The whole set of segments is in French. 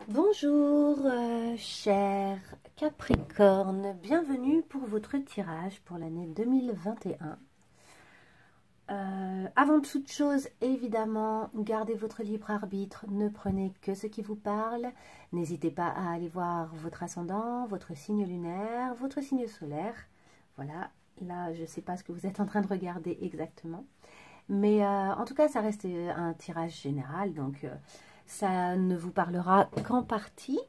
Bonjour, cher Capricorne, bienvenue pour votre tirage pour l'année 2021. Avant toute chose, évidemment, gardez votre libre arbitre, ne prenez que ce qui vous parle. N'hésitez pas à aller voir votre ascendant, votre signe lunaire, votre signe solaire. Voilà, là je ne sais pas ce que vous êtes en train de regarder exactement. Mais en tout cas, ça reste un tirage général, donc ça ne vous parlera qu'en partie.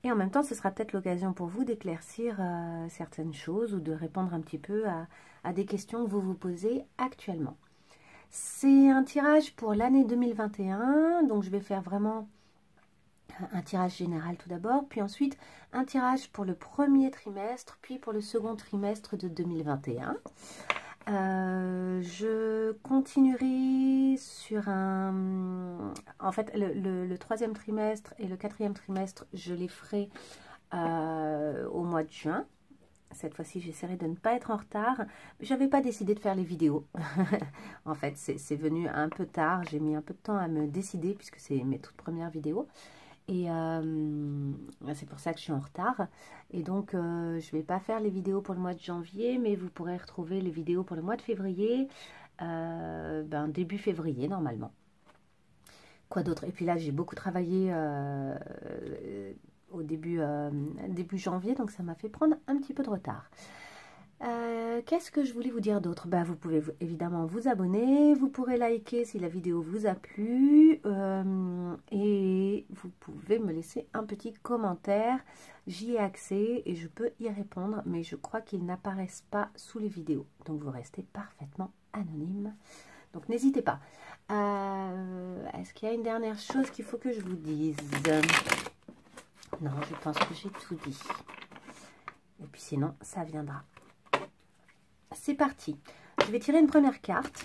Et en même temps, ce sera peut-être l'occasion pour vous d'éclaircir certaines choses ou de répondre un petit peu à des questions que vous vous posez actuellement. C'est un tirage pour l'année 2021, donc je vais faire vraiment un tirage général tout d'abord, puis ensuite un tirage pour le premier trimestre, puis pour le second trimestre de 2021. Je continuerai sur un... En fait, le troisième trimestre et le quatrième trimestre, je les ferai au mois de juin. Cette fois-ci, j'essaierai de ne pas être en retard. Je n'avais pas décidé de faire les vidéos. En fait, c'est venu un peu tard. J'ai mis un peu de temps à me décider puisque c'est mes toutes premières vidéos. Et c'est pour ça que je suis en retard. Et donc, je ne vais pas faire les vidéos pour le mois de janvier, mais vous pourrez retrouver les vidéos pour le mois de février, début février normalement. Quoi d'autre? Et puis là, j'ai beaucoup travaillé au début janvier, donc ça m'a fait prendre un petit peu de retard. Qu'est-ce que je voulais vous dire d'autre? Vous pouvez évidemment vous abonner, vous pourrez liker si la vidéo vous a plu et vous pouvez me laisser un petit commentaire. J'y ai accès et je peux y répondre, mais je crois qu'ils n'apparaissent pas sous les vidéos, donc vous restez parfaitement anonyme. Donc n'hésitez pas. Est-ce qu'il y a une dernière chose qu'il faut que je vous dise? Non, je pense que j'ai tout dit. Et puis sinon, ça viendra. C'est parti. Je vais tirer une première carte.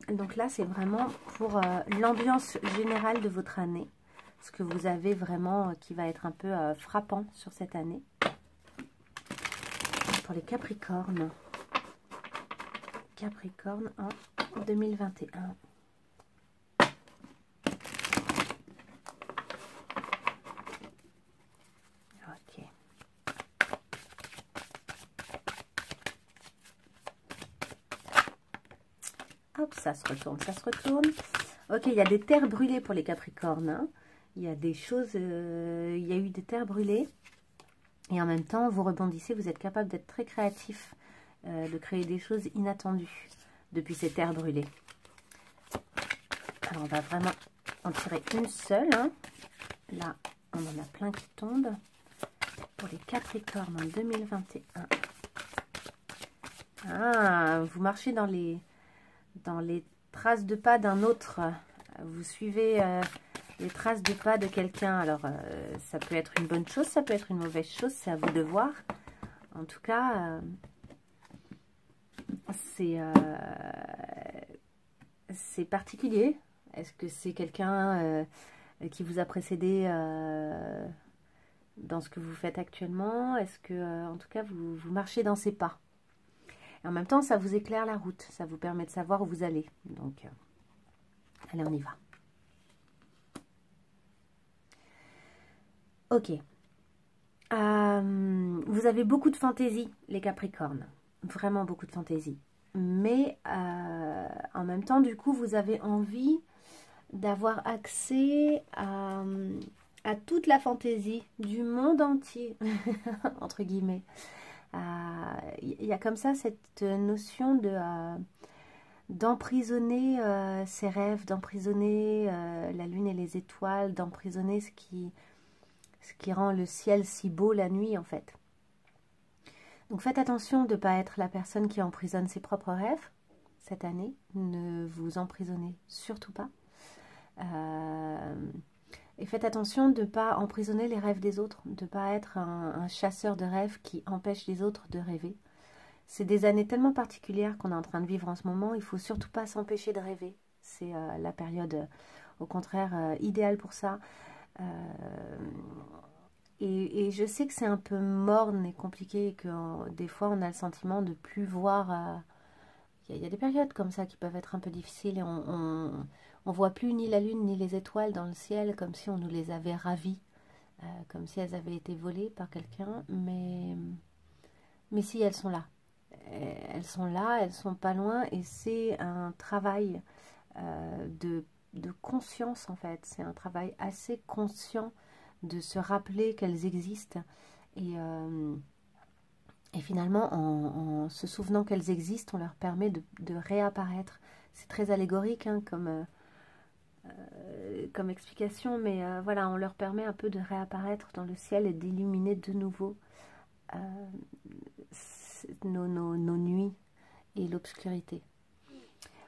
Donc là, c'est vraiment pour l'ambiance générale de votre année. Ce que vous avez vraiment qui va être un peu frappant sur cette année. Pour les Capricornes. Capricorne en 2021. Ok. Hop, ça se retourne, ça se retourne. Ok, il y a des terres brûlées pour les Capricornes. Hein. Il y a des choses, il y a eu des terres brûlées. Et en même temps, vous rebondissez, vous êtes capable d'être très créatif, de créer des choses inattendues depuis ces terres brûlées. Alors, on va vraiment en tirer une seule. Hein. Là, on en a plein qui tombent. Pour les Capricornes en 2021. Ah, vous marchez dans les traces de pas d'un autre. Vous suivez les traces de pas de quelqu'un. Alors, ça peut être une bonne chose, ça peut être une mauvaise chose, c'est à vous de voir. En tout cas, c'est particulier. Est-ce que c'est quelqu'un qui vous a précédé dans ce que vous faites actuellement? Est-ce que, en tout cas, vous marchez dans ses pas? Et en même temps, ça vous éclaire la route. Ça vous permet de savoir où vous allez. Donc, allez, on y va. Ok. Vous avez beaucoup de fantaisie, les Capricornes. Vraiment beaucoup de fantaisie. Mais en même temps, du coup, vous avez envie d'avoir accès à toute la fantaisie du monde entier, entre guillemets. Il y a comme ça cette notion d'emprisonner ses rêves, d'emprisonner la lune et les étoiles, d'emprisonner ce qui rend le ciel si beau la nuit en fait. Donc faites attention de ne pas être la personne qui emprisonne ses propres rêves cette année. Ne vous emprisonnez surtout pas. Et faites attention de ne pas emprisonner les rêves des autres, de ne pas être un chasseur de rêves qui empêche les autres de rêver. C'est des années tellement particulières qu'on est en train de vivre en ce moment, il ne faut surtout pas s'empêcher de rêver. C'est la période, au contraire, idéale pour ça. Et je sais que c'est un peu morne et compliqué, et que des fois on a le sentiment de ne plus voir y a des périodes comme ça qui peuvent être un peu difficiles et on voit plus ni la lune ni les étoiles dans le ciel comme si on nous les avait ravies, comme si elles avaient été volées par quelqu'un, mais si, elles sont là. Elles sont là, elles sont pas loin et c'est un travail de conscience en fait. C'est un travail assez conscient de se rappeler qu'elles existent et finalement en se souvenant qu'elles existent, on leur permet de réapparaître. C'est très allégorique hein, comme explication, mais voilà, on leur permet un peu de réapparaître dans le ciel et d'illuminer de nouveau nos nuits et l'obscurité.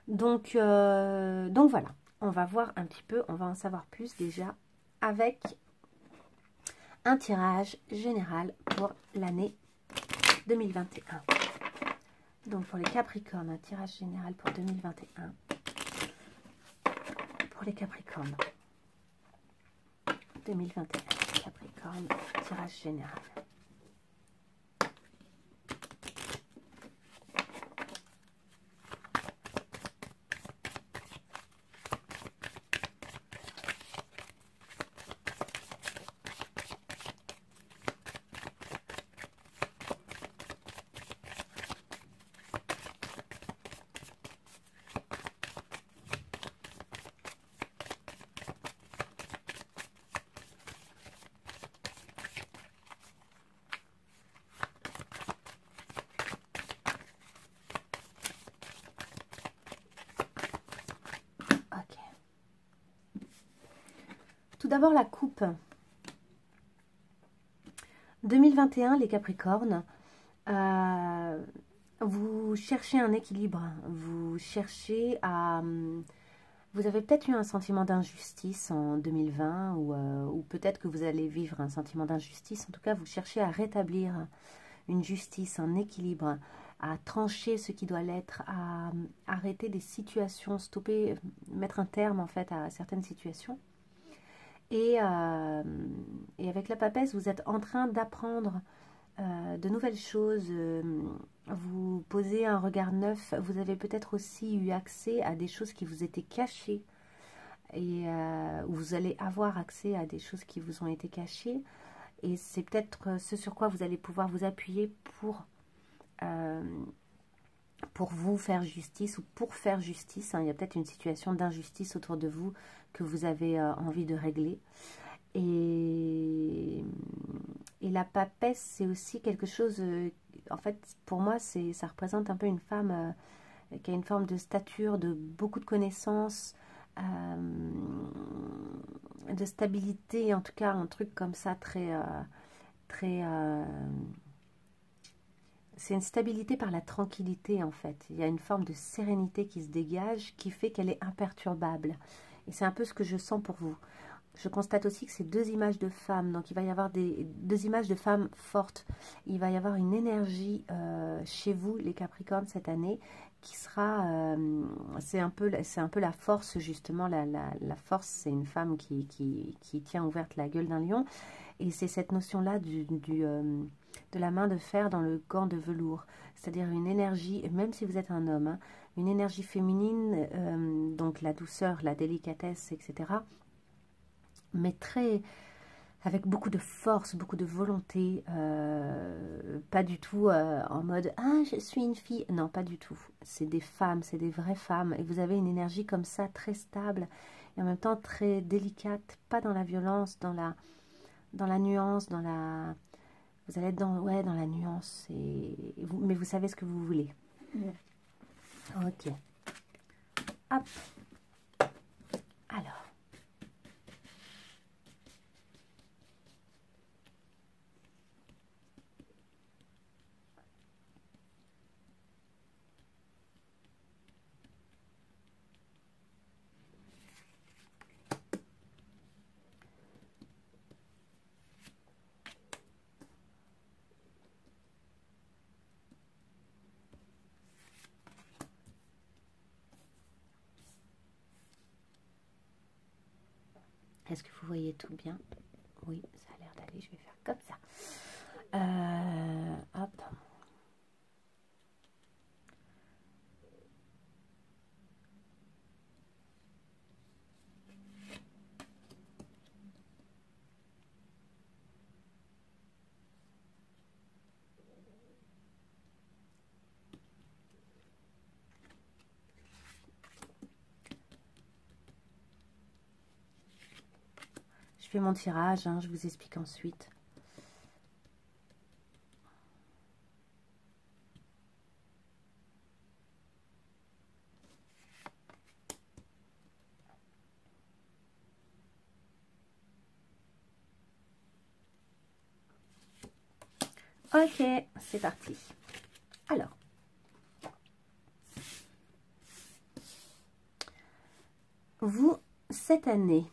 Donc voilà, on va voir un petit peu, on va en savoir plus déjà avec un tirage général pour l'année 2021. Donc pour les Capricornes, un tirage général pour 2021. Pour les Capricornes. 2021, Capricorne, tirage général. Tout d'abord la coupe. 2021, les Capricornes, vous cherchez un équilibre. Vous cherchez à... Vous avez peut-être eu un sentiment d'injustice en 2020 ou peut-être que vous allez vivre un sentiment d'injustice. En tout cas, vous cherchez à rétablir une justice, un équilibre, à trancher ce qui doit l'être, à arrêter des situations, stopper, mettre un terme en fait à certaines situations. Et avec la papesse, vous êtes en train d'apprendre de nouvelles choses. Vous posez un regard neuf. Vous avez peut-être aussi eu accès à des choses qui vous étaient cachées. Et vous allez avoir accès à des choses qui vous ont été cachées. Et c'est peut-être ce sur quoi vous allez pouvoir vous appuyer pour vous faire justice ou pour faire justice. Hein. Il y a peut-être une situation d'injustice autour de vous que vous avez envie de régler. Et la papesse, c'est aussi quelque chose, en fait, pour moi, ça représente un peu une femme qui a une forme de stature, de beaucoup de connaissances, de stabilité, en tout cas, un truc comme ça, c'est une stabilité par la tranquillité, en fait. Il y a une forme de sérénité qui se dégage, qui fait qu'elle est imperturbable. Et c'est un peu ce que je sens pour vous. Je constate aussi que c'est deux images de femmes, donc il va y avoir deux images de femmes fortes. Il va y avoir une énergie chez vous, les Capricornes, cette année, qui sera, c'est un peu la force, justement. La force, c'est une femme qui tient ouverte la gueule d'un lion. Et c'est cette notion-là de la main de fer dans le gant de velours. C'est-à-dire une énergie, même si vous êtes un homme, hein, une énergie féminine, donc la douceur, la délicatesse, etc., mais avec beaucoup de force, beaucoup de volonté, pas du tout en mode « Ah, je suis une fille ». Non, pas du tout. C'est des femmes, c'est des vraies femmes. Et vous avez une énergie comme ça, très stable, et en même temps très délicate, pas dans la violence, dans la nuance, vous allez être dans la nuance, mais vous savez ce que vous voulez. Ok. Hop. Alors. Est-ce que vous voyez tout bien? Oui, ça a l'air d'aller. Je vais faire comme ça. Hop. fais mon tirage, hein, je vous explique ensuite. Ok, c'est parti. Alors, vous, cette année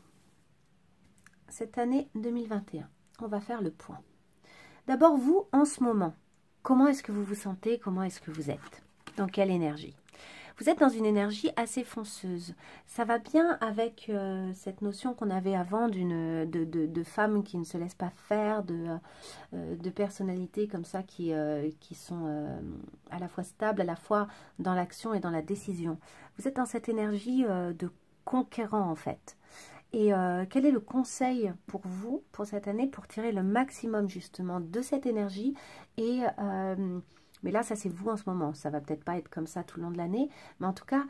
2021, on va faire le point. D'abord, vous, en ce moment, comment est-ce que vous vous sentez? Comment est-ce que vous êtes? Dans quelle énergie? Vous êtes dans une énergie assez fonceuse. Ça va bien avec cette notion qu'on avait avant de femmes qui ne se laissent pas faire, de personnalités comme ça qui sont à la fois stables, à la fois dans l'action et dans la décision. Vous êtes dans cette énergie de conquérant en fait. Et quel est le conseil pour vous, pour cette année, pour tirer le maximum justement de cette énergie et... mais là, ça c'est vous en ce moment. Ça va peut-être pas être comme ça tout le long de l'année. Mais en tout cas,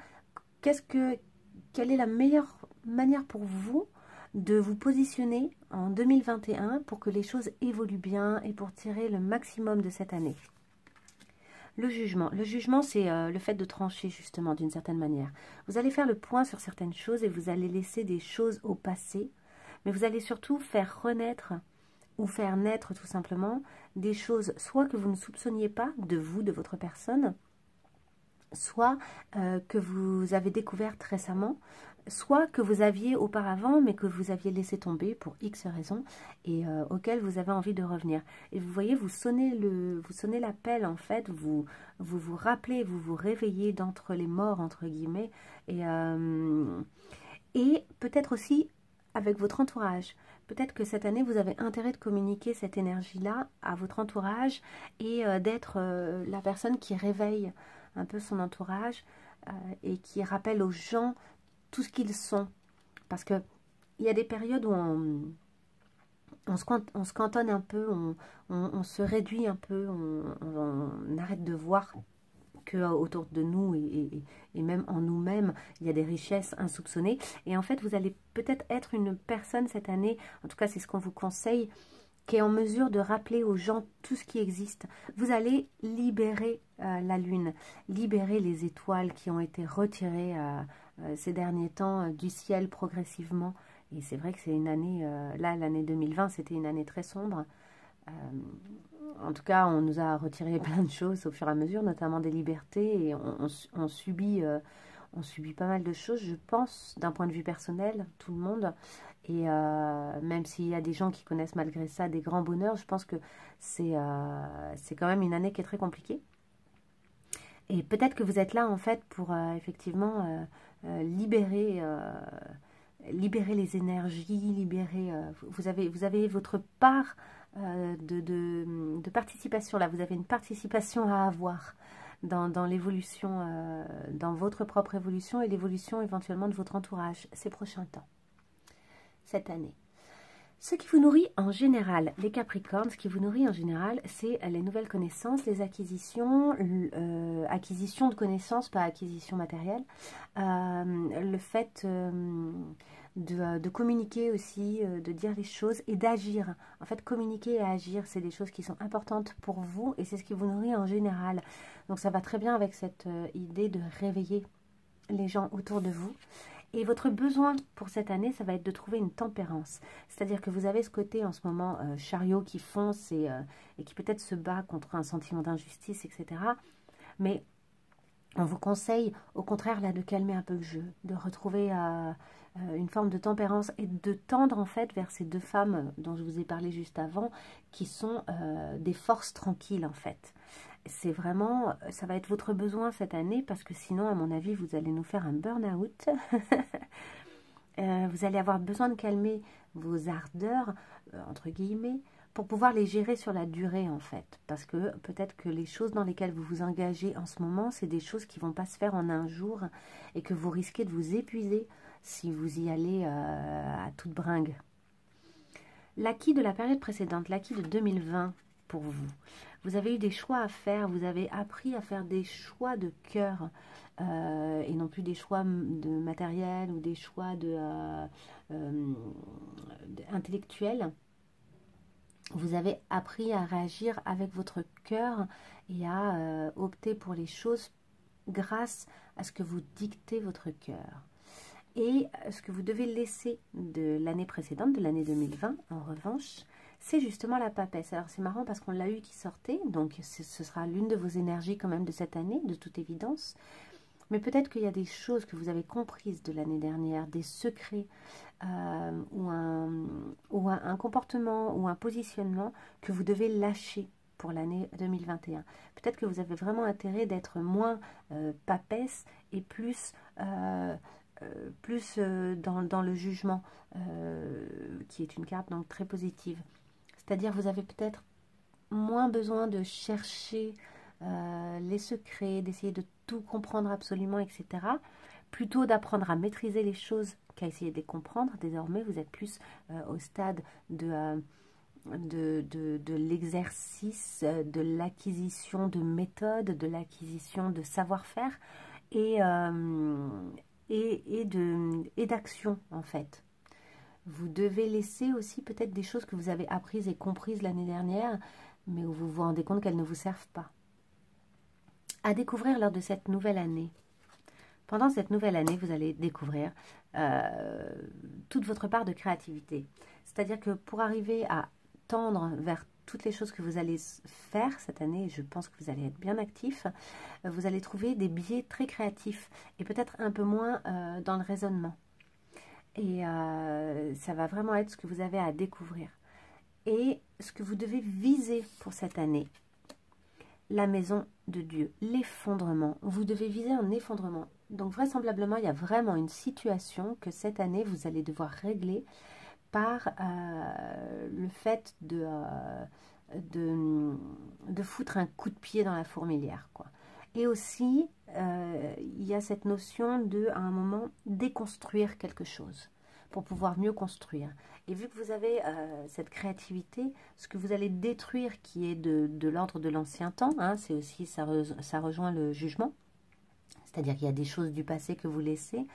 quelle est la meilleure manière pour vous de vous positionner en 2021 pour que les choses évoluent bien et pour tirer le maximum de cette année? Le jugement. Le jugement, c'est le fait de trancher justement d'une certaine manière. Vous allez faire le point sur certaines choses et vous allez laisser des choses au passé. Mais vous allez surtout faire renaître ou faire naître tout simplement des choses soit que vous ne soupçonniez pas de vous, de votre personne, soit que vous avez découvertes récemment, soit que vous aviez auparavant mais que vous aviez laissé tomber pour X raisons et auquel vous avez envie de revenir. Et vous voyez, vous sonnez l'appel en fait, vous rappelez, vous vous réveillez d'entre les morts entre guillemets et peut-être aussi avec votre entourage. Peut-être que cette année, vous avez intérêt de communiquer cette énergie-là à votre entourage et d'être la personne qui réveille un peu son entourage et qui rappelle aux gens tout ce qu'ils sont. Parce qu'il y a des périodes où on se cantonne un peu, on se réduit un peu, on arrête de voir que autour de nous et même en nous-mêmes, il y a des richesses insoupçonnées. Et en fait, vous allez peut-être être une personne cette année, en tout cas c'est ce qu'on vous conseille, qui est en mesure de rappeler aux gens tout ce qui existe. Vous allez libérer la lune, libérer les étoiles qui ont été retirées ces derniers temps du ciel progressivement. Et c'est vrai que c'est une année, là l'année 2020, c'était une année très sombre. En tout cas, on nous a retiré plein de choses au fur et à mesure, notamment des libertés, et on subit pas mal de choses, je pense, d'un point de vue personnel, tout le monde. Et même s'il y a des gens qui connaissent malgré ça des grands bonheurs, je pense que c'est quand même une année qui est très compliquée. Et peut-être que vous êtes là, en fait, pour effectivement libérer les énergies, vous avez votre part de participation là, vous avez une participation à avoir dans l'évolution, dans votre propre évolution et l'évolution éventuellement de votre entourage ces prochains temps, cette année. Ce qui vous nourrit en général, les Capricornes, ce qui vous nourrit en général, c'est les nouvelles connaissances, les acquisitions, acquisition de connaissances, pas acquisition matérielle, le fait de communiquer aussi, de dire les choses et d'agir. En fait, communiquer et agir, c'est des choses qui sont importantes pour vous et c'est ce qui vous nourrit en général. Donc ça va très bien avec cette idée de réveiller les gens autour de vous. Et votre besoin pour cette année, ça va être de trouver une tempérance. C'est-à-dire que vous avez ce côté en ce moment chariot qui fonce et qui peut-être se bat contre un sentiment d'injustice, etc. Mais on vous conseille au contraire là de calmer un peu le jeu, de retrouver une forme de tempérance et de tendre en fait vers ces deux femmes dont je vous ai parlé juste avant, qui sont des forces tranquilles en fait. C'est vraiment, ça va être votre besoin cette année parce que sinon, à mon avis, vous allez nous faire un burn-out. Vous allez avoir besoin de calmer vos ardeurs, entre guillemets, pour pouvoir les gérer sur la durée en fait. Parce que peut-être que les choses dans lesquelles vous vous engagez en ce moment, c'est des choses qui ne vont pas se faire en un jour et que vous risquez de vous épuiser si vous y allez à toute bringue. L'acquis de la période précédente, l'acquis de 2020, pour vous. Vous avez eu des choix à faire, vous avez appris à faire des choix de cœur et non plus des choix de matériel ou des choix intellectuels. Vous avez appris à réagir avec votre cœur et à opter pour les choses grâce à ce que vous dictez votre cœur. Et ce que vous devez laisser de l'année précédente, de l'année 2020, en revanche, c'est justement la papesse. Alors c'est marrant parce qu'on l'a eu qui sortait, donc ce sera l'une de vos énergies quand même de cette année, de toute évidence. Mais peut-être qu'il y a des choses que vous avez comprises de l'année dernière, des secrets ou un comportement ou un positionnement que vous devez lâcher pour l'année 2021. Peut-être que vous avez vraiment intérêt d'être moins papesse et plus dans le jugement, qui est une carte donc très positive. C'est-à-dire vous avez peut-être moins besoin de chercher les secrets, d'essayer de tout comprendre absolument, etc. Plutôt d'apprendre à maîtriser les choses qu'à essayer de les comprendre. Désormais, vous êtes plus au stade de l'exercice, de l'acquisition de méthodes, de l'acquisition de savoir-faire et d'action, en fait. Vous devez laisser aussi peut-être des choses que vous avez apprises et comprises l'année dernière, mais où vous vous rendez compte qu'elles ne vous servent pas. À découvrir lors de cette nouvelle année. Pendant cette nouvelle année, vous allez découvrir toute votre part de créativité. C'est-à-dire que pour arriver à tendre vers toutes les choses que vous allez faire cette année, je pense que vous allez être bien actif, vous allez trouver des biais très créatifs et peut-être un peu moins dans le raisonnement. Et ça va vraiment être ce que vous avez à découvrir. Et ce que vous devez viser pour cette année, la maison de Dieu, l'effondrement. Vous devez viser un effondrement. Donc vraisemblablement, il y a vraiment une situation que cette année, vous allez devoir régler par le fait de foutre un coup de pied dans la fourmilière, quoi. Et aussi, il y a cette notion de, à un moment, déconstruire quelque chose pour pouvoir mieux construire. Et vu que vous avez cette créativité, ce que vous allez détruire qui est de l'ordre de l'ancien temps, hein, c'est aussi, ça rejoint le jugement, c'est-à-dire qu'il y a des choses du passé que vous laissez,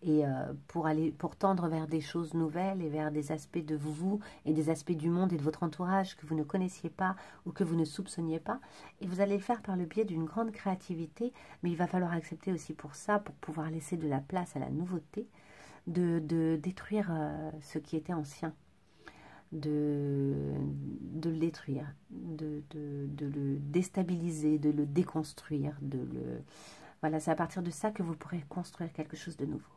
et pour tendre vers des choses nouvelles et vers des aspects de vous et des aspects du monde et de votre entourage que vous ne connaissiez pas ou que vous ne soupçonniez pas. Et vous allez le faire par le biais d'une grande créativité, mais il va falloir accepter aussi pour ça, pour pouvoir laisser de la place à la nouveauté, de détruire ce qui était ancien, de le détruire, de le déstabiliser, de le déconstruire, Voilà, c'est à partir de ça que vous pourrez construire quelque chose de nouveau.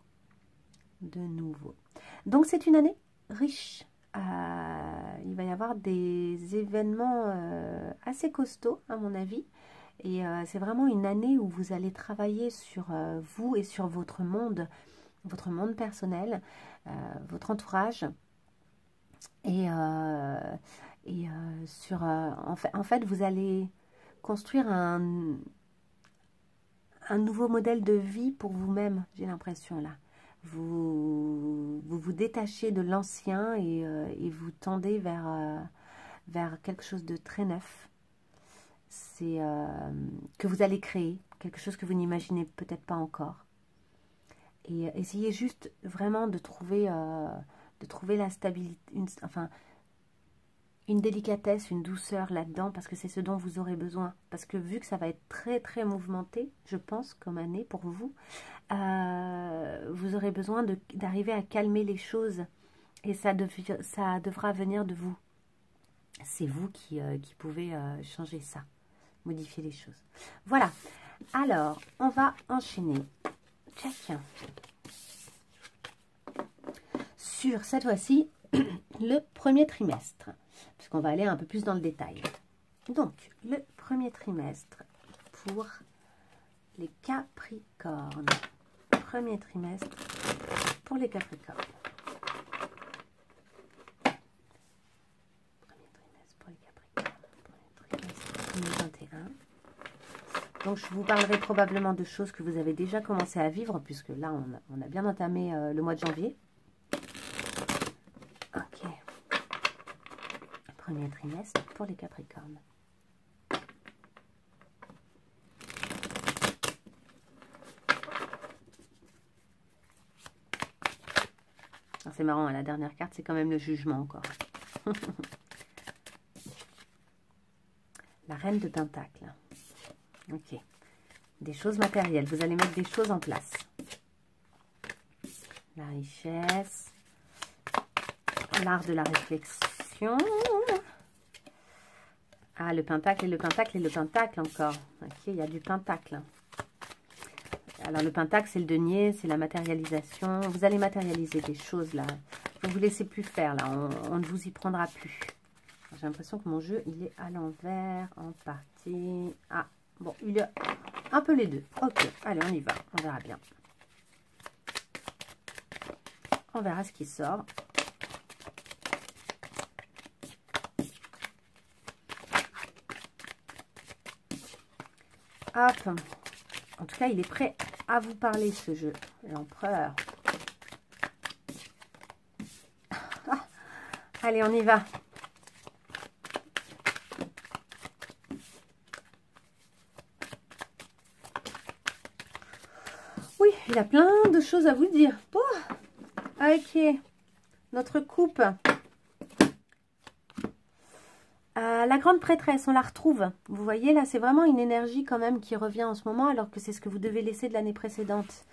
Donc c'est une année riche. Il va y avoir des événements assez costauds à mon avis. Et c'est vraiment une année où vous allez travailler sur vous et sur votre monde personnel, votre entourage. Et en fait, vous allez construire un nouveau modèle de vie pour vous-même, j'ai l'impression là. Vous détachez de l'ancien et vous tendez vers quelque chose de très neuf. C'est que vous allez créer, quelque chose que vous n'imaginez peut-être pas encore. Et essayez juste vraiment de trouver la stabilité, une délicatesse, une douceur là-dedans, parce que c'est ce dont vous aurez besoin. Parce que vu que ça va être très très mouvementé, je pense, comme année pour vous, vous aurez besoin d'arriver à calmer les choses. Et ça devra venir de vous. C'est vous qui pouvez changer ça, modifier les choses. Voilà. Alors, on va enchaîner. Check. Sur cette fois-ci, le premier trimestre. Puisqu'on va aller un peu plus dans le détail. Donc, le premier trimestre pour les Capricornes. Premier trimestre pour les Capricornes. Premier trimestre pour les Capricornes. Premier trimestre 2021. Donc, je vous parlerai probablement de choses que vous avez déjà commencé à vivre, puisque là, on a bien entamé le mois de janvier. Ok. Premier trimestre pour les Capricornes. c'est marrant, la dernière carte, c'est quand même le jugement encore. La reine de Pentacle. Ok. Des choses matérielles. Vous allez mettre des choses en place. La richesse. L'art de la réflexion. Ah, le pentacle et le pentacle et le pentacle encore. Ok, il y a du pentacle. Alors, le pentacle, c'est le denier, c'est la matérialisation. Vous allez matérialiser des choses, là. Ne vous laissez plus faire, là. On ne vous y prendra plus. J'ai l'impression que mon jeu, il est à l'envers, en partie. Ah, bon, il y a un peu les deux. Ok, allez, on y va. On verra bien. On verra ce qui sort. Hop. En tout cas, il est prêt à vous parler, ce jeu. L'empereur. Ah. Allez, on y va. Oui, il a plein de choses à vous dire. Oh. Ok. Notre coupe. La grande prêtresse, on la retrouve. Vous voyez, là, c'est vraiment une énergie quand même qui revient en ce moment, alors que c'est ce que vous devez laisser de l'année précédente.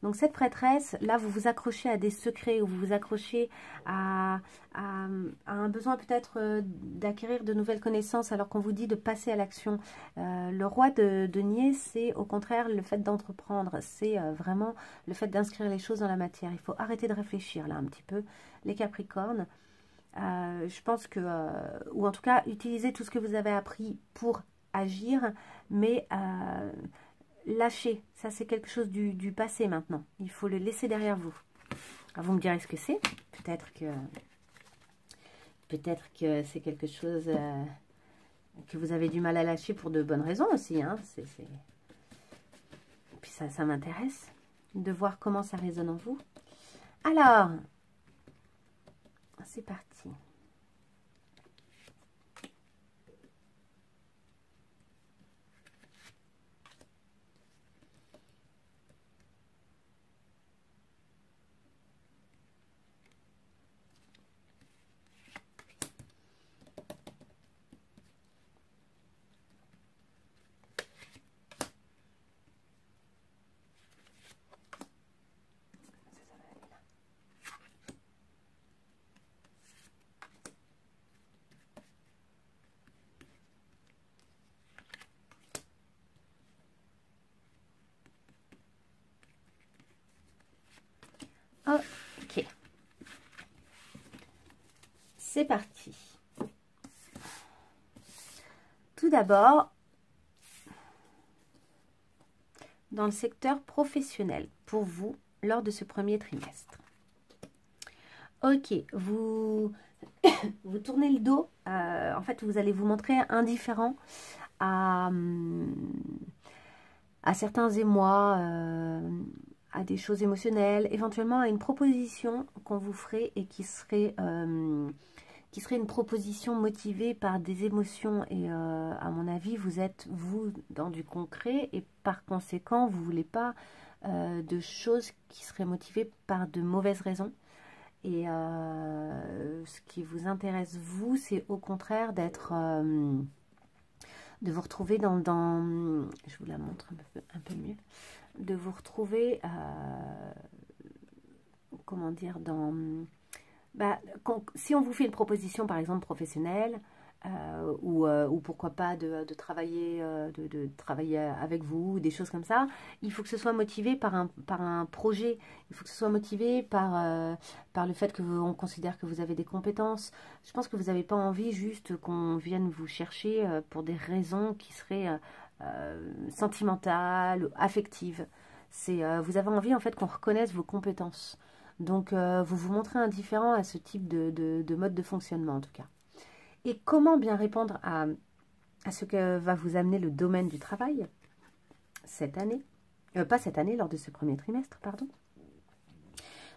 Donc, cette prêtresse, là, vous vous accrochez à des secrets, ou vous vous accrochez à un besoin peut-être d'acquérir de nouvelles connaissances, alors qu'on vous dit de passer à l'action. Le roi de denier, c'est au contraire le fait d'entreprendre. C'est vraiment le fait d'inscrire les choses dans la matière. Il faut arrêter de réfléchir, là, un petit peu. Les Capricornes. Je pense que, ou en tout cas, utilisez tout ce que vous avez appris pour agir, mais lâchez. Ça, c'est quelque chose du passé maintenant. Il faut le laisser derrière vous. Alors, vous me direz ce que c'est. Peut-être que c'est quelque chose que vous avez du mal à lâcher pour de bonnes raisons aussi. Hein. Et puis ça m'intéresse de voir comment ça résonne en vous. Alors, c'est parti. Ok. C'est parti. Tout d'abord, dans le secteur professionnel, pour vous, lors de ce premier trimestre. Ok, vous tournez le dos. En fait, vous allez vous montrer indifférent à certains émois, à des choses émotionnelles, éventuellement à une proposition qu'on vous ferait et qui serait une proposition motivée par des émotions. Et à mon avis, vous êtes, vous, dans du concret et par conséquent, vous ne voulez pas de choses qui seraient motivées par de mauvaises raisons. Et ce qui vous intéresse, vous, c'est au contraire d'être... de vous retrouver dans... Je vous la montre un peu mieux. De vous retrouver... comment dire, dans... si on vous fait une proposition, par exemple, professionnelle, ou pourquoi pas de travailler avec vous, des choses comme ça, il faut que ce soit motivé par un projet, il faut que ce soit motivé par le fait qu'on considère que vous avez des compétences. Je pense que vous n'avez pas envie juste qu'on vienne vous chercher pour des raisons qui seraient sentimentales, affectives. Vous avez envie en fait qu'on reconnaisse vos compétences. Donc, vous vous montrez indifférent à ce type de mode de fonctionnement, en tout cas. Et comment bien répondre à ce que va vous amener le domaine du travail cette année, pas cette année, lors de ce premier trimestre, pardon.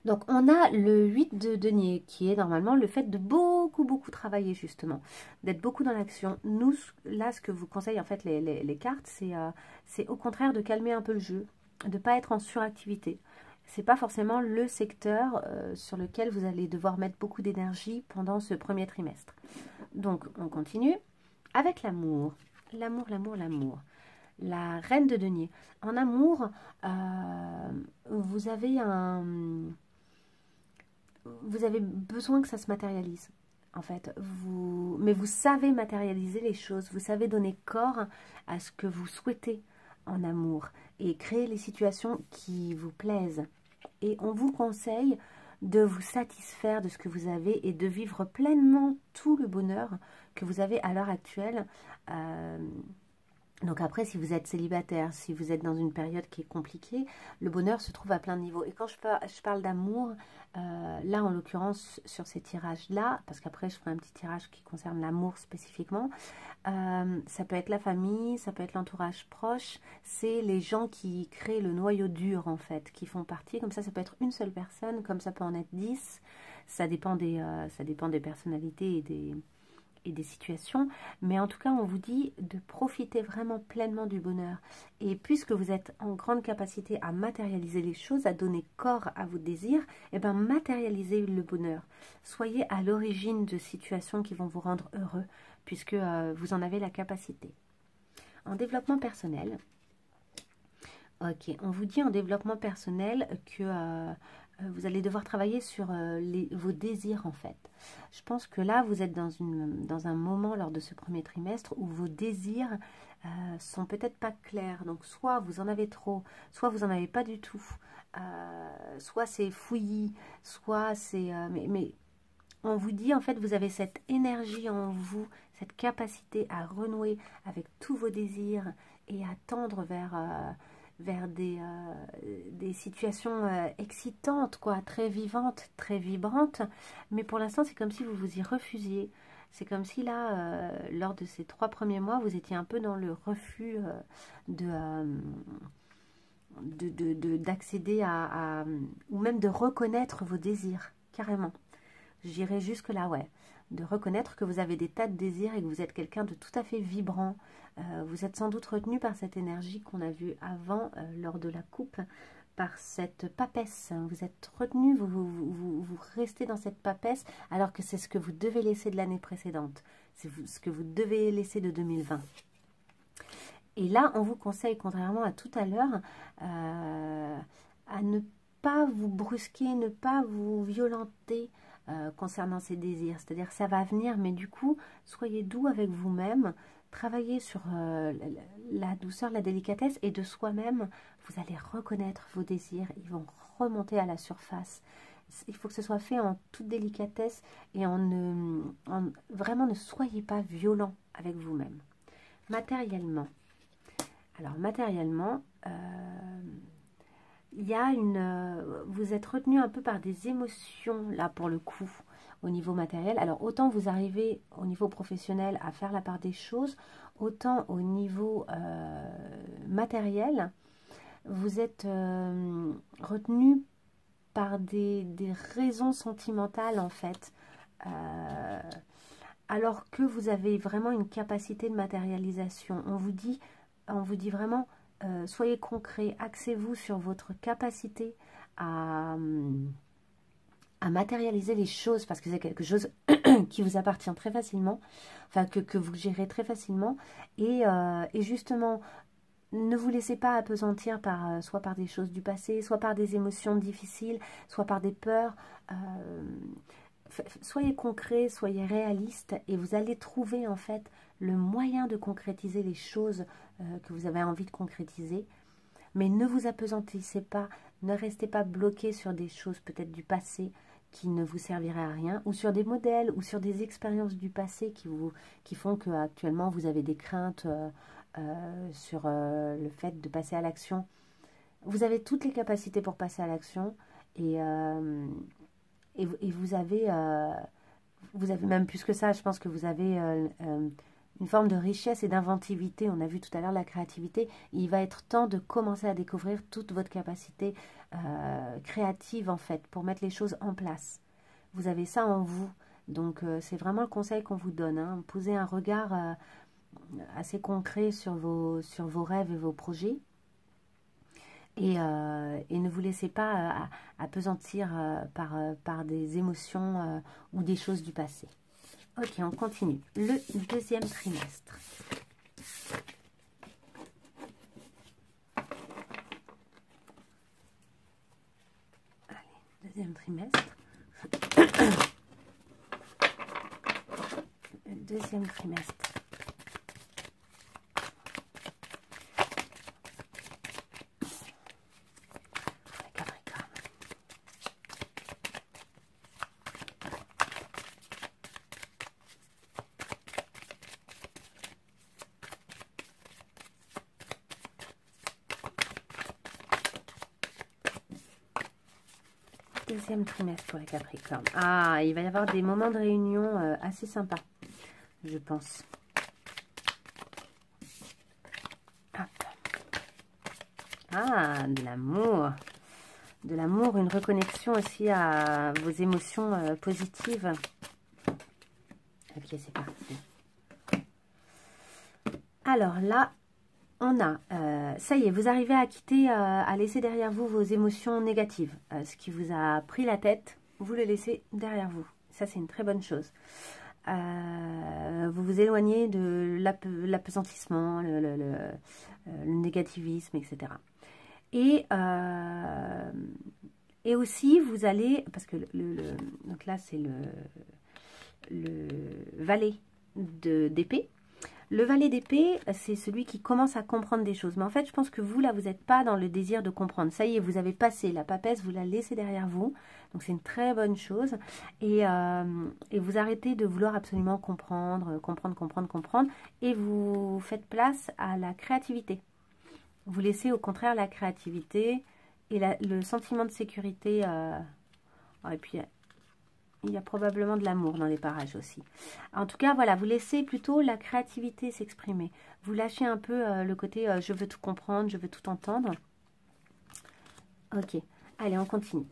Donc, on a le 8 de denier, qui est normalement le fait de beaucoup travailler, justement, d'être beaucoup dans l'action. Nous, là, ce que vous conseillent, en fait, les cartes, c'est au contraire de calmer un peu le jeu, de ne pas être en suractivité. c'est pas forcément le secteur sur lequel vous allez devoir mettre beaucoup d'énergie pendant ce premier trimestre. Donc, on continue avec l'amour. L'amour, l'amour, l'amour. La reine de denier. En amour, vous avez besoin que ça se matérialise. En fait, mais vous savez matérialiser les choses. Vous savez donner corps à ce que vous souhaitez en amour et créer les situations qui vous plaisent. Et on vous conseille de vous satisfaire de ce que vous avez et de vivre pleinement tout le bonheur que vous avez à l'heure actuelle. Donc après, si vous êtes célibataire, si vous êtes dans une période qui est compliquée, le bonheur se trouve à plein de niveaux. Et quand je parle d'amour, là en l'occurrence sur ces tirages-là, parce qu'après je ferai un petit tirage qui concerne l'amour spécifiquement, ça peut être la famille, ça peut être l'entourage proche, c'est les gens qui créent le noyau dur en fait, qui font partie, comme ça peut être une seule personne, comme ça peut en être 10, ça dépend des personnalités et des situations, mais en tout cas on vous dit de profiter vraiment pleinement du bonheur. Et puisque vous êtes en grande capacité à matérialiser les choses, à donner corps à vos désirs, et bien matérialisez le bonheur. Soyez à l'origine de situations qui vont vous rendre heureux, puisque vous en avez la capacité. En développement personnel, ok, on vous dit en développement personnel que vous allez devoir travailler sur vos désirs en fait. Je pense que là, vous êtes dans un moment lors de ce premier trimestre où vos désirs sont peut-être pas clairs. Donc soit vous en avez trop, soit vous en avez pas du tout. Soit c'est fouillis, soit c'est... mais on vous dit en fait, vous avez cette énergie en vous, cette capacité à renouer avec tous vos désirs et à tendre vers des situations excitantes, quoi, très vivantes, très vibrantes. Mais pour l'instant, c'est comme si vous vous y refusiez. C'est comme si là, lors de ces 3 premiers mois, vous étiez un peu dans le refus d'accéder ou même de reconnaître vos désirs, carrément. J'irai jusque là, ouais. De reconnaître que vous avez des tas de désirs et que vous êtes quelqu'un de tout à fait vibrant. Vous êtes sans doute retenu par cette énergie qu'on a vue avant, lors de la coupe, par cette papesse. Vous êtes retenu, vous restez dans cette papesse, alors que c'est ce que vous devez laisser de l'année précédente. C'est ce que vous devez laisser de 2020. Et là, on vous conseille, contrairement à tout à l'heure, à ne pas vous brusquer, ne pas vous violenter, concernant ces désirs, c'est-à-dire ça va venir, mais du coup soyez doux avec vous-même, travaillez sur la douceur, la délicatesse, et de soi-même vous allez reconnaître vos désirs, ils vont remonter à la surface. Il faut que ce soit fait en toute délicatesse et vraiment ne soyez pas violent avec vous-même. Matériellement, alors matériellement, il y a vous êtes retenu un peu par des émotions, là, pour le coup, au niveau matériel. Alors, autant vous arrivez au niveau professionnel à faire la part des choses, autant au niveau matériel, vous êtes retenu par des raisons sentimentales, en fait. Alors que vous avez vraiment une capacité de matérialisation. On vous dit vraiment... soyez concret, axez-vous sur votre capacité à matérialiser les choses, parce que c'est quelque chose qui vous appartient très facilement, enfin que vous gérez très facilement, et justement, ne vous laissez pas appesantir soit par des choses du passé, soit par des émotions difficiles, soit par des peurs. Soyez concret, soyez réaliste, et vous allez trouver en fait le moyen de concrétiser les choses que vous avez envie de concrétiser. Mais ne vous appesantissez pas, ne restez pas bloqué sur des choses peut-être du passé qui ne vous serviraient à rien, ou sur des modèles, ou sur des expériences du passé qui font qu'actuellement vous avez des craintes sur le fait de passer à l'action. Vous avez toutes les capacités pour passer à l'action, et vous avez même plus que ça. Je pense que vous avez une forme de richesse et d'inventivité. On a vu tout à l'heure la créativité. Il va être temps de commencer à découvrir toute votre capacité créative, en fait, pour mettre les choses en place. Vous avez ça en vous. Donc, c'est vraiment le conseil qu'on vous donne, hein. Posez un regard assez concret sur vos rêves et vos projets. Et ne vous laissez pas appesantir par des émotions ou des choses du passé. Ok, on continue. Le deuxième trimestre. Allez, deuxième trimestre. Le deuxième trimestre. Deuxième trimestre pour les Capricornes. Ah, il va y avoir des moments de réunion assez sympas, je pense. Hop. Ah, de l'amour. De l'amour, une reconnexion aussi à vos émotions positives. Ok, c'est parti. Alors là, on a, ça y est, vous arrivez à quitter, à laisser derrière vous vos émotions négatives. Ce qui vous a pris la tête, vous le laissez derrière vous. Ça, c'est une très bonne chose. Vous vous éloignez de l'apesantissement, le négativisme, etc. Et aussi, vous allez, parce que donc là, c'est le valet d'épée. Le valet d'épée, c'est celui qui commence à comprendre des choses. Mais en fait, je pense que vous, là, vous n'êtes pas dans le désir de comprendre. Ça y est, vous avez passé la papesse, vous la laissez derrière vous. Donc, c'est une très bonne chose. Et vous arrêtez de vouloir absolument comprendre. Et vous faites place à la créativité. Vous laissez au contraire la créativité et le sentiment de sécurité. Et puis, il y a probablement de l'amour dans les parages aussi. En tout cas, voilà, vous laissez plutôt la créativité s'exprimer. Vous lâchez un peu le côté je veux tout comprendre, je veux tout entendre. Ok, allez, on continue.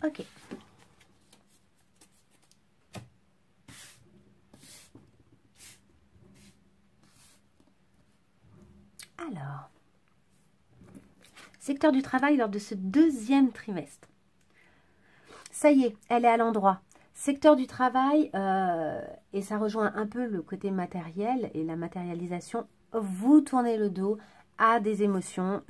Ok. Alors, secteur du travail lors de ce deuxième trimestre. Ça y est, elle est à l'endroit. Secteur du travail, et ça rejoint un peu le côté matériel et la matérialisation, vous tournez le dos à des émotions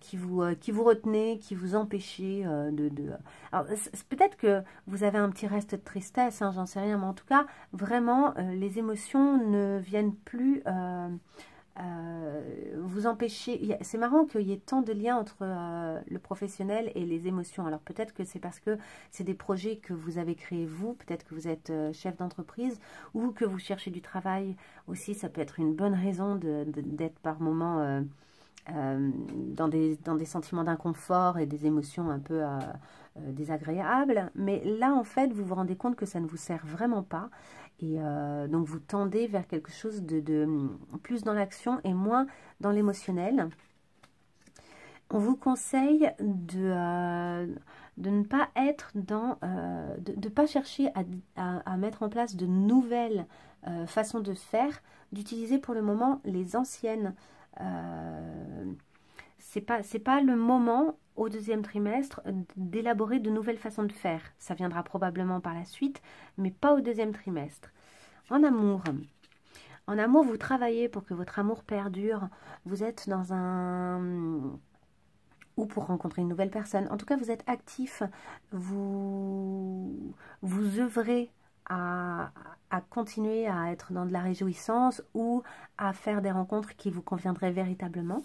qui vous retenaient, qui vous empêchaient Alors, peut-être que vous avez un petit reste de tristesse, hein, j'en sais rien, mais en tout cas, vraiment, les émotions ne viennent plus vous empêcher. C'est marrant qu'il y ait tant de liens entre le professionnel et les émotions. Alors peut-être que c'est parce que c'est des projets que vous avez créés vous, peut-être que vous êtes chef d'entreprise ou que vous cherchez du travail aussi. Ça peut être une bonne raison d'être par moments dans des sentiments d'inconfort et des émotions un peu désagréables. Mais là, en fait, vous vous rendez compte que ça ne vous sert vraiment pas. Et donc, vous tendez vers quelque chose de plus dans l'action et moins dans l'émotionnel. On vous conseille de ne pas être dans... de ne pas chercher à mettre en place de nouvelles façons de faire, d'utiliser pour le moment les anciennes. C'est pas le moment au deuxième trimestre d'élaborer de nouvelles façons de faire. Ça viendra probablement par la suite, mais pas au deuxième trimestre. En amour, vous travaillez pour que votre amour perdure. Vous êtes dans un... ou pour rencontrer une nouvelle personne. En tout cas, vous êtes actif. Vous œuvrez à continuer à être dans de la réjouissance ou à faire des rencontres qui vous conviendraient véritablement.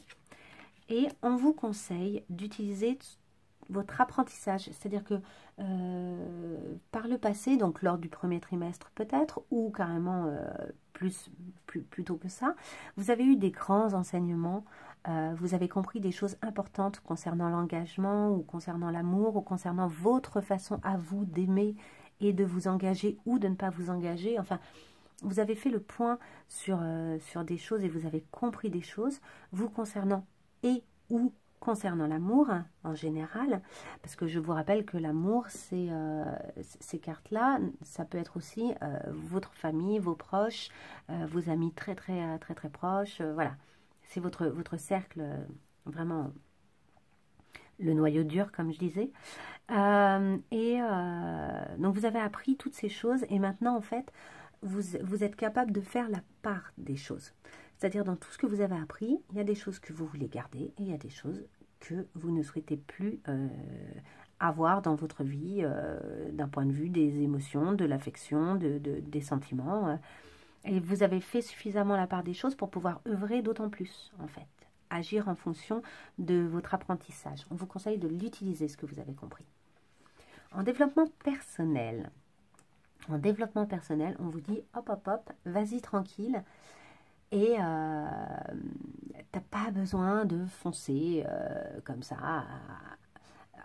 Et on vous conseille d'utiliser votre apprentissage, c'est-à-dire que par le passé, donc lors du premier trimestre peut-être, ou carrément plus plutôt que ça. Vous avez eu des grands enseignements, vous avez compris des choses importantes concernant l'engagement ou concernant l'amour ou concernant votre façon à vous d'aimer et de vous engager ou de ne pas vous engager. Enfin, vous avez fait le point sur des choses et vous avez compris des choses vous concernant et ou concernant l'amour en général, parce que je vous rappelle que l'amour, c'est ces cartes-là, ça peut être aussi votre famille, vos proches, vos amis très proches, voilà. C'est votre cercle, vraiment le noyau dur, comme je disais. Donc vous avez appris toutes ces choses et maintenant, en fait, vous êtes capable de faire la part des choses. C'est-à-dire, dans tout ce que vous avez appris, il y a des choses que vous voulez garder et il y a des choses que vous ne souhaitez plus avoir dans votre vie, d'un point de vue des émotions, de l'affection, des sentiments. Et vous avez fait suffisamment la part des choses pour pouvoir œuvrer d'autant plus, en fait. Agir en fonction de votre apprentissage. On vous conseille de l'utiliser, ce que vous avez compris. En développement personnel, on vous dit hop, hop, hop, vas-y tranquille. Et t'as pas besoin de foncer comme ça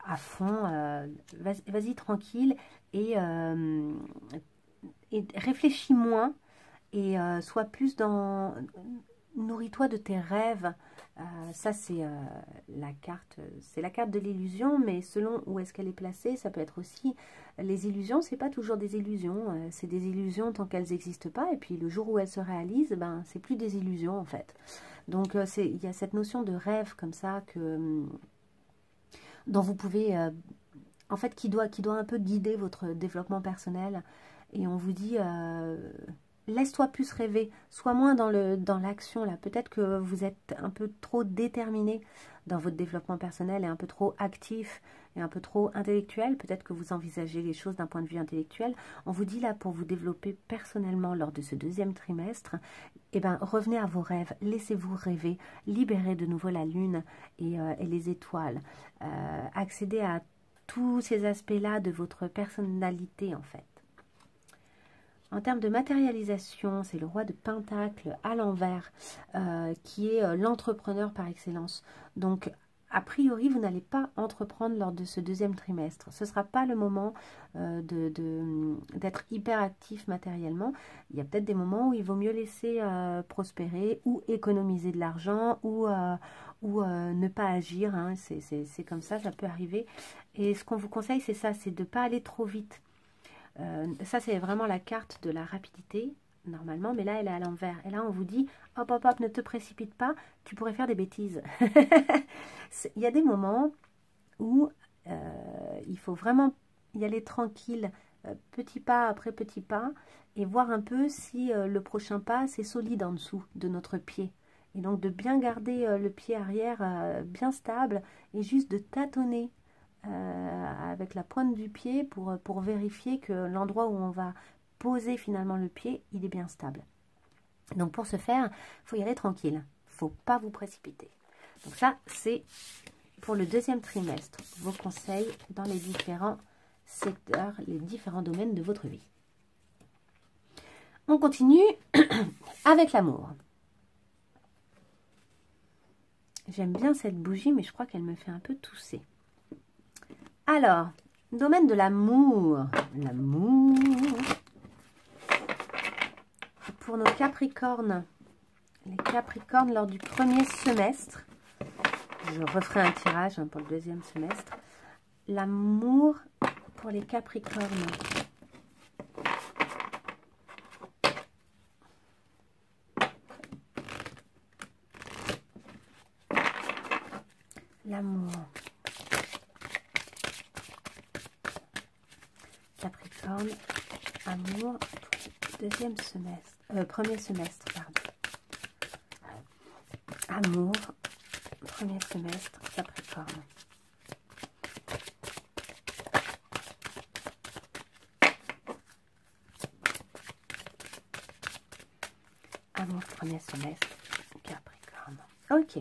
à fond. Vas-y tranquille et réfléchis moins et sois plus dans... Nourris-toi de tes rêves. Ça, c'est la carte de l'illusion, mais selon où est-ce qu'elle est placée, ça peut être aussi... Les illusions, c'est pas toujours des illusions. C'est des illusions tant qu'elles n'existent pas. Et puis, le jour où elles se réalisent, ben, c'est plus des illusions, en fait. Donc, il y a cette notion de rêve, comme ça, dont vous pouvez... en fait, qui doit un peu guider votre développement personnel. Et on vous dit... laisse-toi plus rêver, sois moins dans l'action là. Peut-être que vous êtes un peu trop déterminé dans votre développement personnel et un peu trop actif et un peu trop intellectuel. Peut-être que vous envisagez les choses d'un point de vue intellectuel. On vous dit là, pour vous développer personnellement lors de ce deuxième trimestre, eh ben, revenez à vos rêves, laissez-vous rêver, libérez de nouveau la lune et les étoiles. Accédez à tous ces aspects-là de votre personnalité en fait. En termes de matérialisation, c'est le roi de Pentacle à l'envers qui est l'entrepreneur par excellence. Donc, a priori, vous n'allez pas entreprendre lors de ce deuxième trimestre. Ce ne sera pas le moment d'être hyper actif matériellement. Il y a peut-être des moments où il vaut mieux laisser prospérer ou économiser de l'argent ou ne pas agir. Hein. C'est comme ça, ça peut arriver. Et ce qu'on vous conseille, c'est ça, c'est de ne pas aller trop vite. Ça, c'est vraiment la carte de la rapidité, normalement, mais là, elle est à l'envers. Et là, on vous dit, hop, hop, hop, ne te précipite pas, tu pourrais faire des bêtises. Il y a des moments où il faut vraiment y aller tranquille, petit pas après petit pas, et voir un peu si le prochain pas, c'est solide en dessous de notre pied. Et donc, de bien garder le pied arrière bien stable, et juste de tâtonner avec la pointe du pied pour vérifier que l'endroit où on va poser finalement le pied, il est bien stable. Donc pour ce faire, il faut y aller tranquille. Il ne faut pas vous précipiter. Donc ça, c'est pour le deuxième trimestre. Vos conseils dans les différents secteurs, les différents domaines de votre vie. On continue avec l'amour. J'aime bien cette bougie, mais je crois qu'elle me fait un peu tousser. Alors, domaine de l'amour. L'amour. Pour nos Capricornes. Les Capricornes lors du premier semestre. Je referai un tirage pour le deuxième semestre. L'amour pour les Capricornes. L'amour. Capricorne, amour, deuxième semestre, premier semestre, pardon. Amour, premier semestre, Capricorne. Amour, premier semestre, Capricorne. Ok.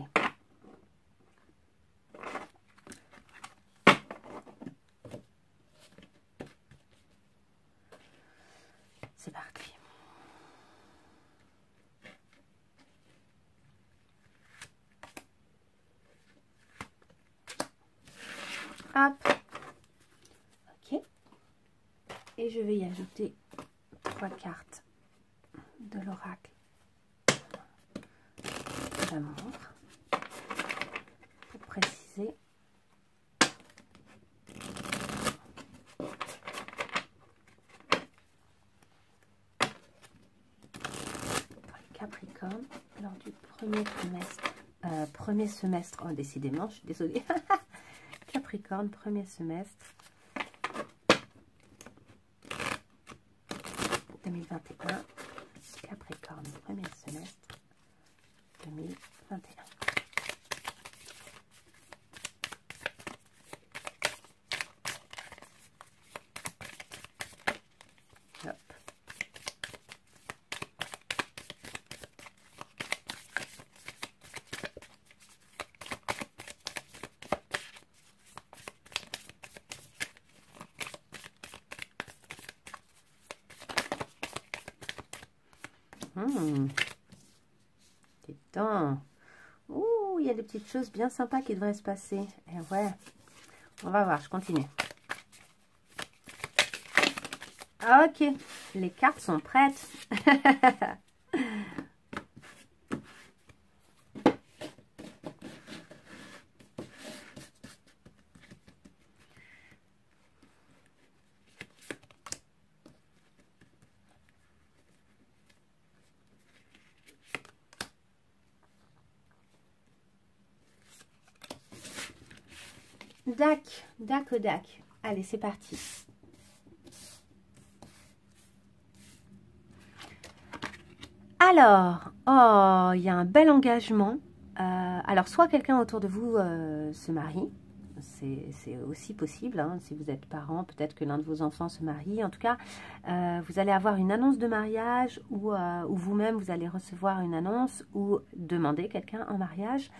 C'est parti. Hop. Ok. Et je vais y ajouter 3 cartes de l'oracle d'amour pour préciser. Capricorne, lors du premier semestre, oh, décidément, je suis désolée. Capricorne, premier semestre 2021. Capricorne, premier semestre 2021. Hop. Dis donc. Ouh, il y a des petites choses bien sympas qui devraient se passer. Et ouais, on va voir, je continue. Ok, les cartes sont prêtes. Dac. Allez, c'est parti. Alors, oh, il y a un bel engagement. Alors, soit quelqu'un autour de vous se marie. C'est aussi possible, hein, si vous êtes parent, peut-être que l'un de vos enfants se marie. En tout cas, vous allez avoir une annonce de mariage ou vous-même, vous allez recevoir une annonce ou demander quelqu'un en mariage.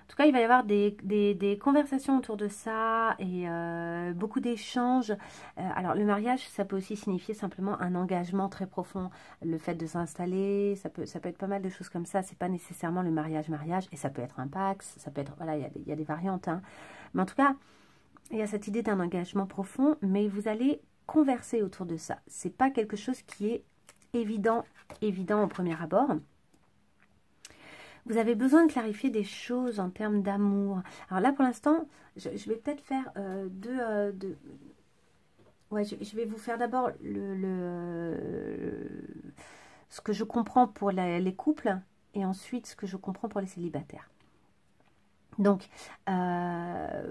En tout cas, il va y avoir des conversations autour de ça et beaucoup d'échanges. Alors, le mariage, ça peut aussi signifier simplement un engagement très profond. Le fait de s'installer, ça peut être pas mal de choses comme ça. C'est pas nécessairement le mariage, et ça peut être un pax, ça peut être, voilà, il y a des variantes. Hein. Mais en tout cas, il y a cette idée d'un engagement profond, mais vous allez converser autour de ça. C'est pas quelque chose qui est évident au premier abord. Vous avez besoin de clarifier des choses en termes d'amour. Alors là, pour l'instant, je vais peut-être faire Ouais, je vais vous faire d'abord ce que je comprends pour les couples et ensuite ce que je comprends pour les célibataires. Donc, en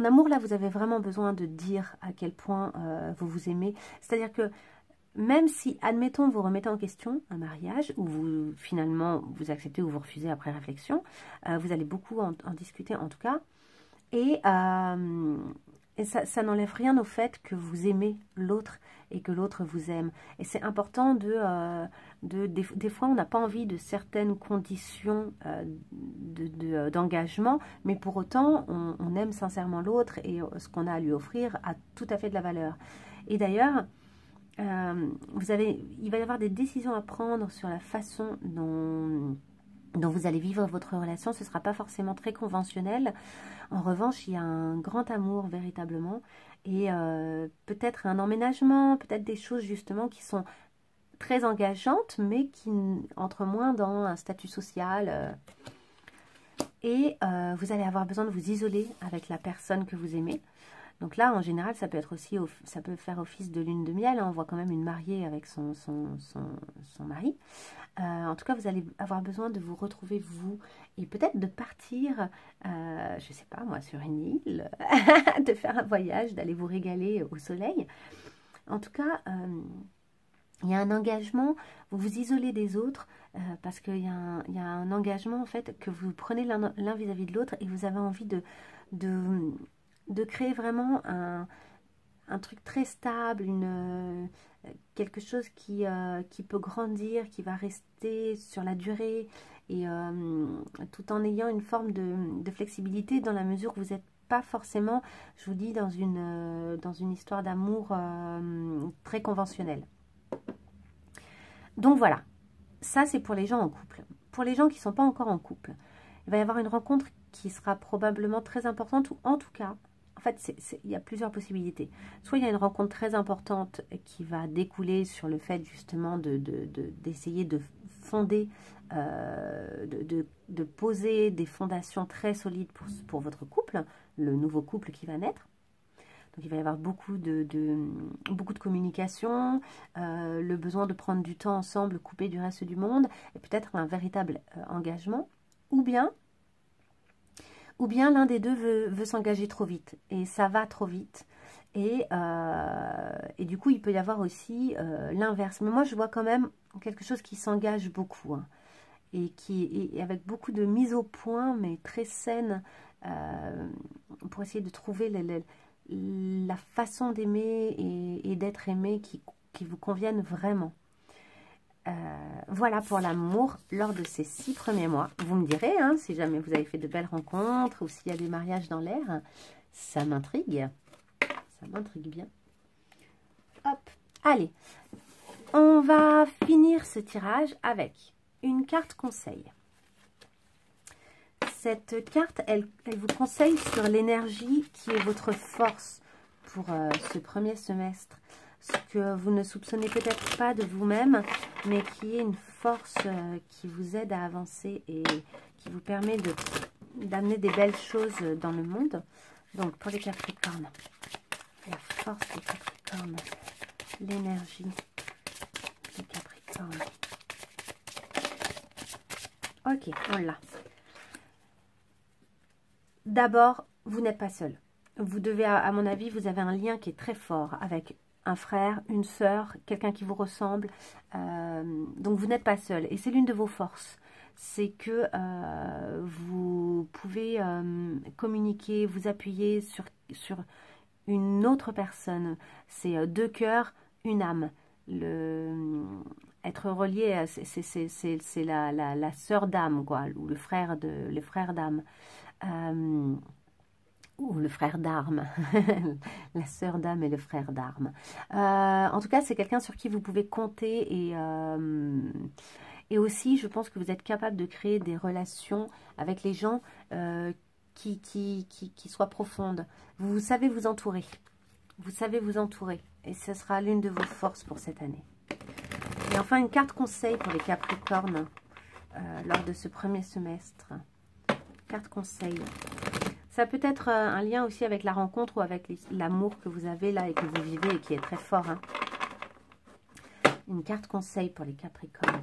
amour, là, vous avez vraiment besoin de dire à quel point vous vous aimez. C'est-à-dire que même si, admettons, vous remettez en question un mariage, ou vous, finalement, vous acceptez ou vous refusez après réflexion, vous allez beaucoup en discuter en tout cas, et ça n'enlève rien au fait que vous aimez l'autre et que l'autre vous aime. Et c'est important des fois, on n'a pas envie de certaines conditions d'engagement, mais pour autant, on aime sincèrement l'autre et ce qu'on a à lui offrir a tout à fait de la valeur. Et d'ailleurs, il va y avoir des décisions à prendre sur la façon dont vous allez vivre votre relation. Ce ne sera pas forcément très conventionnel. En revanche, il y a un grand amour véritablement et peut-être un emménagement, peut-être des choses justement qui sont très engageantes mais qui entrent moins dans un statut social. Et vous allez avoir besoin de vous isoler avec la personne que vous aimez. Donc là, en général, ça peut être aussi, ça peut faire office de lune de miel. Hein. On voit quand même une mariée avec son mari. En tout cas, vous allez avoir besoin de vous retrouver, vous, et peut-être de partir, je ne sais pas moi, sur une île, de faire un voyage, d'aller vous régaler au soleil. En tout cas, il y a un engagement, vous vous isolez des autres, parce qu'il y a un engagement, en fait, que vous prenez l'un vis-à-vis de l'autre, et vous avez envie de créer vraiment un truc très stable, quelque chose qui peut grandir, qui va rester sur la durée, et tout en ayant une forme de flexibilité dans la mesure où vous n'êtes pas forcément, je vous dis, dans une histoire d'amour très conventionnelle. Donc voilà, ça c'est pour les gens en couple. Pour les gens qui ne sont pas encore en couple, il va y avoir une rencontre qui sera probablement très importante, ou en tout cas, en fait, il y a plusieurs possibilités. Soit il y a une rencontre très importante qui va découler sur le fait justement d'essayer de fonder, de poser des fondations très solides pour votre couple, le nouveau couple qui va naître. Donc il va y avoir beaucoup de communication, le besoin de prendre du temps ensemble, coupé du reste du monde, et peut-être un véritable engagement, ou bien l'un des deux veut s'engager trop vite, et ça va trop vite, et du coup il peut y avoir aussi l'inverse. Mais moi je vois quand même quelque chose qui s'engage beaucoup, hein, et avec beaucoup de mise au point, mais très saine, pour essayer de trouver la façon d'aimer et d'être aimé qui vous convienne vraiment. Voilà pour l'amour lors de ces 6 premiers mois. Vous me direz, hein, si jamais vous avez fait de belles rencontres ou s'il y a des mariages dans l'air, ça m'intrigue. Ça m'intrigue bien. Hop, allez. On va finir ce tirage avec une carte conseil. Cette carte, elle vous conseille sur l'énergie qui est votre force pour ce premier semestre. Ce que vous ne soupçonnez peut-être pas de vous-même, mais qui est une force qui vous aide à avancer et qui vous permet d'amener des belles choses dans le monde. Donc pour les Capricornes, la force des Capricornes, l'énergie des Capricornes. Ok, on l'a. D'abord, vous n'êtes pas seul. Vous devez, à mon avis, vous avez un lien qui est très fort avec un frère, une sœur, quelqu'un qui vous ressemble. Donc, vous n'êtes pas seul. Et c'est l'une de vos forces. C'est que vous pouvez communiquer, vous appuyer sur une autre personne. C'est 2 cœurs, une âme. Être relié, c'est la sœur d'âme, quoi, ou le frère d'âme. Ou le frère d'armes, la sœur d'âme et le frère d'armes. En tout cas, c'est quelqu'un sur qui vous pouvez compter et aussi, je pense que vous êtes capable de créer des relations avec les gens qui soient profondes. Vous savez vous entourer. Vous savez vous entourer. Et ce sera l'une de vos forces pour cette année. Et enfin, une carte conseil pour les Capricornes lors de ce premier semestre. Carte conseil. Ça peut être un lien aussi avec la rencontre ou avec l'amour que vous avez là et que vous vivez et qui est très fort, hein. Une carte conseil pour les Capricornes.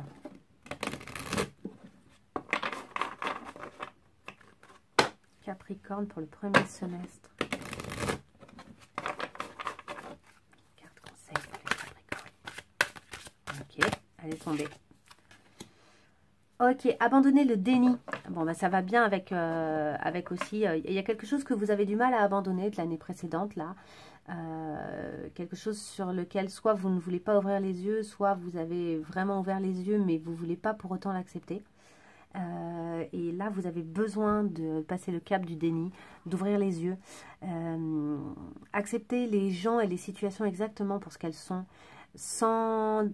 Capricorne pour le premier semestre. Carte conseil pour les Capricornes. Ok, allez tomber. Ok, abandonner le déni. Bon, bah, ça va bien avec aussi... il y a quelque chose que vous avez du mal à abandonner de l'année précédente, là. Quelque chose sur lequel soit vous ne voulez pas ouvrir les yeux, soit vous avez vraiment ouvert les yeux, mais vous ne voulez pas pour autant l'accepter. Et là, vous avez besoin de passer le cap du déni, d'ouvrir les yeux. Accepter les gens et les situations exactement pour ce qu'elles sont, sans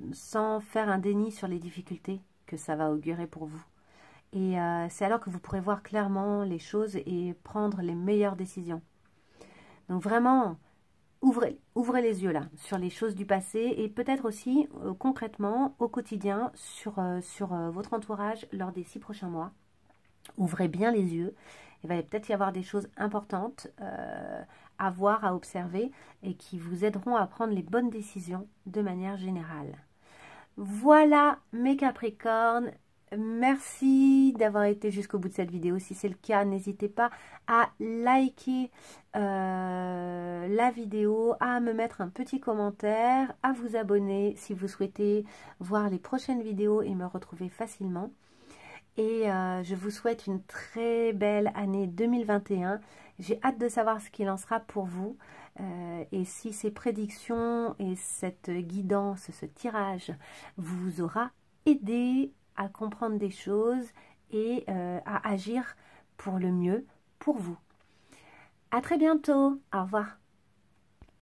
faire un déni sur les difficultés que ça va augurer pour vous. Et c'est alors que vous pourrez voir clairement les choses et prendre les meilleures décisions. Donc vraiment, ouvrez les yeux là, sur les choses du passé et peut-être aussi concrètement, au quotidien, sur votre entourage lors des 6 prochains mois. Ouvrez bien les yeux. Il va peut-être y avoir des choses importantes à voir, à observer et qui vous aideront à prendre les bonnes décisions de manière générale. Voilà mes Capricornes, merci d'avoir été jusqu'au bout de cette vidéo. Si c'est le cas, n'hésitez pas à liker la vidéo, à me mettre un petit commentaire, à vous abonner si vous souhaitez voir les prochaines vidéos et me retrouver facilement. Et je vous souhaite une très belle année 2021. J'ai hâte de savoir ce qu'il en sera pour vous. Et si ces prédictions et cette guidance, ce tirage vous aura aidé à comprendre des choses et à agir pour le mieux pour vous. À très bientôt. Au revoir.